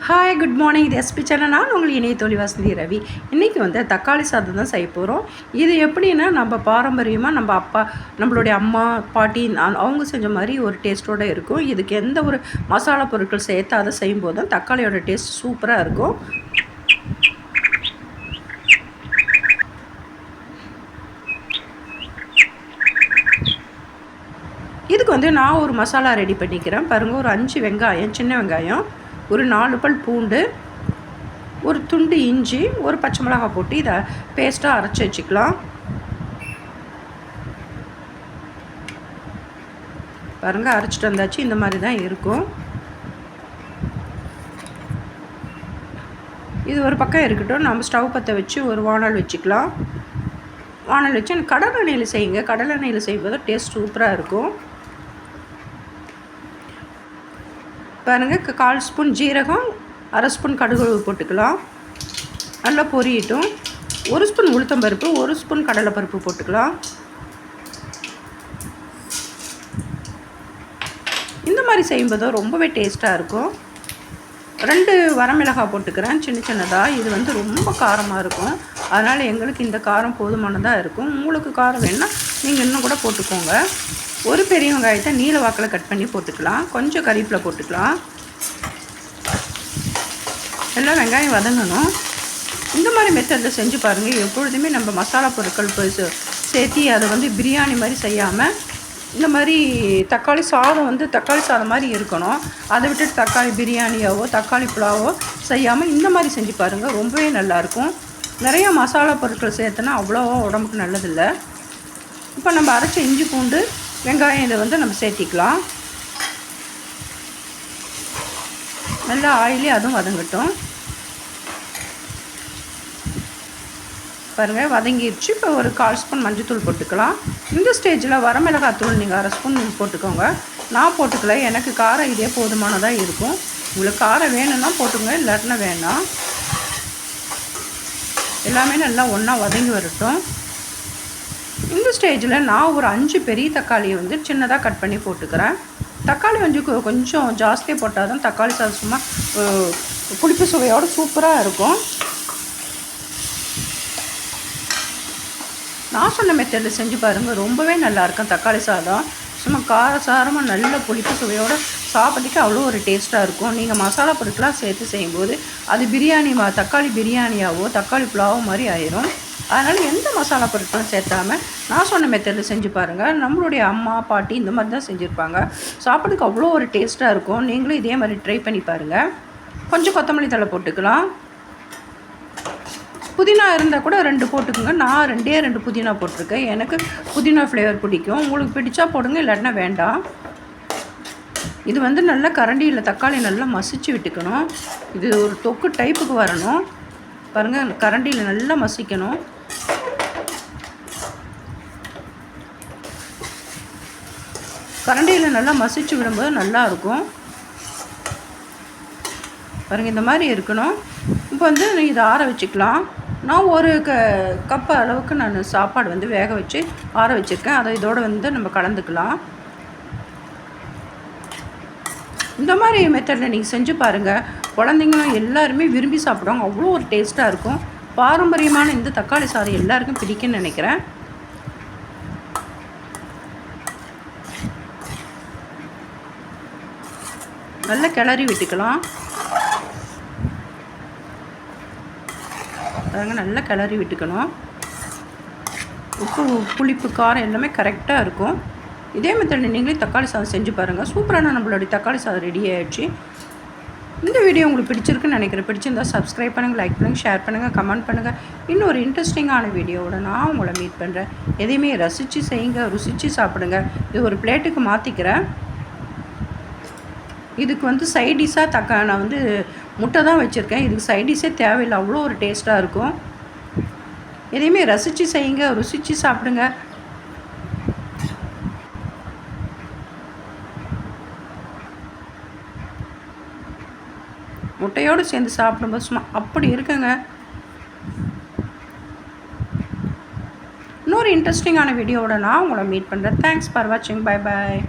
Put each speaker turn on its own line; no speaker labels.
Hi good morning. இது SP channel. நான் உங்கள் இணைய தோழி வசந்தி ரவி. இன்றைக்கி வந்து தக்காளி சாதம் தான் செய்ய போகிறோம். இது எப்படின்னா நம்ம பாரம்பரியமாக நம்ம அப்பா நம்மளுடைய அம்மா பாட்டி அவங்க செஞ்ச மாதிரி ஒரு டேஸ்ட்டோடு இருக்கும். இதுக்கு எந்த ஒரு மசாலா பொருட்கள் சேர்த்தாத செய்யும்போது தான் தக்காளியோட டேஸ்ட் சூப்பராக இருக்கும். இதுக்கு வந்து நான் ஒரு மசாலா ரெடி பண்ணிக்கிறேன் பாருங்கள். ஒரு 5 வெங்காயம், சின்ன வெங்காயம், ஒரு 4 பல் பூண்டு, ஒரு துண்டு இஞ்சி, ஒரு பச்சை மிளகாய் போட்டு இதை பேஸ்ட்டாக அரைச்சி வச்சுக்கலாம். பாருங்கள், அரைச்சிட்டு வந்தாச்சு. இந்த மாதிரி தான் இருக்கும். இது ஒரு பக்கம் இருக்கட்டும். நம்ம ஸ்டவ் பற்ற வச்சு ஒரு வானல் வச்சுக்கலாம். வானல் வச்சு கடலெண்ணெயில் செய்யுங்க. கடலெண்ணெயில் செய்யும்போது டேஸ்ட் சூப்பராக இருக்கும். பாருங்கள், 1/4 ஸ்பூன் ஜீரகம், 1/2 ஸ்பூன் கடுகு போட்டுக்கலாம். நல்லா பொரியட்டும். 1 ஸ்பூன் உளுத்தம்பருப்பு, 1 ஸ்பூன் கடலைப்பருப்பு போட்டுக்கலாம். இந்த மாதிரி செய்யும்போது ரொம்பவே டேஸ்ட்டாக இருக்கும். 2 வரமிளகாய் போட்டுக்கிறேன் சின்ன சின்னதாக. இது வந்து ரொம்ப காரமாக இருக்கும், அதனால் எங்களுக்கு இந்த காரம் போதுமானதாக இருக்கும். உங்களுக்கு காரம் வேணுன்னா நீங்கள் இன்னும் கூட போட்டுக்கோங்க. ஒரு பெரிய வெங்காயத்தை நீல வாக்கில் கட் பண்ணி போட்டுக்கலாம். கொஞ்சம் கறிவேப்பிலை போட்டுக்கலாம். எல்லாம் வெங்காயம் வதங்கணும். இந்த மாதிரி மெத்தடில் செஞ்சு பாருங்கள். எப்பொழுதுமே நம்ம மசாலா பொருட்கள் சேர்த்தி அதை வந்து பிரியாணி மாதிரி செய்யாமல் இந்த மாதிரி தக்காளி சாதம் வந்து தக்காளி சாதம் மாதிரி இருக்கணும். அதை விட்டுட்டு தக்காளி பிரியாணியாவோ தக்காளி புலாவோ செய்யாமல் இந்த மாதிரி செஞ்சு பாருங்கள். ரொம்பவே நல்லாயிருக்கும். நிறைய மசாலா பொருட்கள் சேர்த்தனா அவ்வளோவா உடம்புக்கு நல்லதில்லை. இப்போ நம்ம அரைச்ச இஞ்சி பூண்டு வெங்காயம் இதை வந்து நம்ம சேர்த்திக்கலாம். நல்லா ஆயிலே அதுவும் வதங்கட்டும். பாருங்கள், வதங்கிடுச்சு. இப்போ ஒரு 1/4 ஸ்பூன் மஞ்சள்தூள் போட்டுக்கலாம். இந்த ஸ்டேஜில் வரமிளகாத்தூள் நீங்கள் 1/2 ஸ்பூன் போட்டுக்கோங்க. நான் போட்டுக்கல, எனக்கு காரம் இதே போதுமானதாக இருக்கும். உங்களுக்கு காரம் வேணும்னா போட்டுங்க, இல்லாட்டினா வேண்டாம். எல்லாமே நல்லா ஒன்றா வதங்கி வரட்டும். இந்த ஸ்டேஜில் நான் ஒரு 5 பெரிய தக்காளியை வந்து சின்னதாக கட் பண்ணி போட்டுக்கிறேன். தக்காளி வந்து கொஞ்சம் ஜாஸ்தியாக போட்டால் தான் தக்காளி சாதம் சும்மா புளிப்பு சுவையோடு சூப்பராக இருக்கும். நான் சொன்ன மெத்தடில் செஞ்சு பாருங்கள், ரொம்பவே நல்லாயிருக்கும். தக்காளி சாதம் சும்மா காரசாரமாக நல்ல புளிப்பு சுவையோடு சாப்பிட்றதுக்கு அவ்வளோ ஒரு டேஸ்ட்டாக இருக்கும். நீங்கள் மசாலா பொருட்களாக சேர்த்து செய்யும்போது அது பிரியாணி தக்காளி பிரியாணியாவோ தக்காளி புலாவோ மாதிரி ஆயிரும். அதனால் எந்த மசாலா பொருட்களும் சேர்த்தாமல் நான் சொன்ன மெத்தடில் செஞ்சு பாருங்கள். நம்மளுடைய அம்மா பாட்டி இந்த மாதிரி தான் செஞ்சுருப்பாங்க. சாப்பிட்றதுக்கு அவ்வளோ ஒரு டேஸ்ட்டாக இருக்கும். நீங்களும் இதே மாதிரி ட்ரை பண்ணி பாருங்கள். கொஞ்சம் கொத்தமல்லி தழை போட்டுக்கலாம். புதினா இருந்தால் கூட 2 போட்டுக்கோங்க. நான் 2 புதினா போட்டிருக்கேன். எனக்கு புதினா ஃப்ளேவர் பிடிக்கும். உங்களுக்கு பிடிச்சா போடுங்க, இல்லாட்டினா வேண்டாம். இது வந்து நல்லா கரண்டியில் தக்காளி நல்லா மசிச்சு விட்டுக்கணும். இது ஒரு தொக்கு டைப்புக்கு வரணும். பாருங்கள், கரண்டியில் நல்லா மசிக்கணும். கரண்டியில் நல்லா மசிச்சு விடும்போது நல்லாயிருக்கும். பாருங்கள், இந்த மாதிரி இருக்கணும். இப்போ வந்து இதை ஆற வச்சுக்கலாம். நான் ஒரு கப் அளவுக்கு நான் சாப்பாடு வந்து வேக வச்சு ஆற வச்சுருக்கேன். அதை இதோடு வந்து நம்ம கலந்துக்கலாம். இந்த மாதிரி மெத்தடில் நீங்கள் செஞ்சு பாருங்கள். குழந்தைங்களும் எல்லாருமே விரும்பி சாப்பிடுவாங்க. அவ்வளோ ஒரு டேஸ்ட்டாக இருக்கும். பாரம்பரியமான இந்த தக்காளி சாதம் எல்லாருக்கும் பிடிக்குன்னு நினைக்கிறேன். நல்லா கிளறி விட்டுக்கலாம். பாருங்கள், நல்லா கிளறி விட்டுக்கணும். உப்பு புளிப்பு காரம் எல்லாமே கரெக்டாக இருக்கும். இதே மெத்தடில் நீங்களே தக்காளி சாதம் செஞ்சு பாருங்கள். சூப்பரான நம்மளுடைய தக்காளி சாதம் ரெடி ஆகிடுச்சு. இந்த வீடியோ உங்களுக்கு பிடிச்சிருக்குன்னு நினைக்கிறேன். பிடிச்சிருந்தால் சப்ஸ்கிரைப் பண்ணுங்கள், லைக் பண்ணுங்கள், ஷேர் பண்ணுங்கள், கமெண்ட் பண்ணுங்கள். இன்னொரு இன்ட்ரெஸ்டிங்கான வீடியோவோட நான் உங்களை மீட் பண்ணுறேன். எதையுமே ரசித்து செய்யுங்க, ருசித்து சாப்பிடுங்க. இது ஒரு பிளேட்டுக்கு மாற்றிக்கிறேன். இதுக்கு வந்து சைடிஷாக நான் வந்து முட்டை தான் வச்சுருக்கேன். இதுக்கு சைடிஷே தேவையில்லை, அவ்வளோ ஒரு டேஸ்ட்டாக இருக்கும். எதையுமே ரசித்து செய்யுங்க, ருசித்து சாப்பிடுங்க. முட்டையோடு சேர்ந்து சாப்பிடும்போது சும்மா அப்படி இருக்குங்க. இன்னொரு இன்ட்ரெஸ்டிங்கான வீடியோவோட நான் உங்களை மீட் பண்ணுறேன். தேங்க்ஸ் ஃபார் வாட்சிங். Bye bye.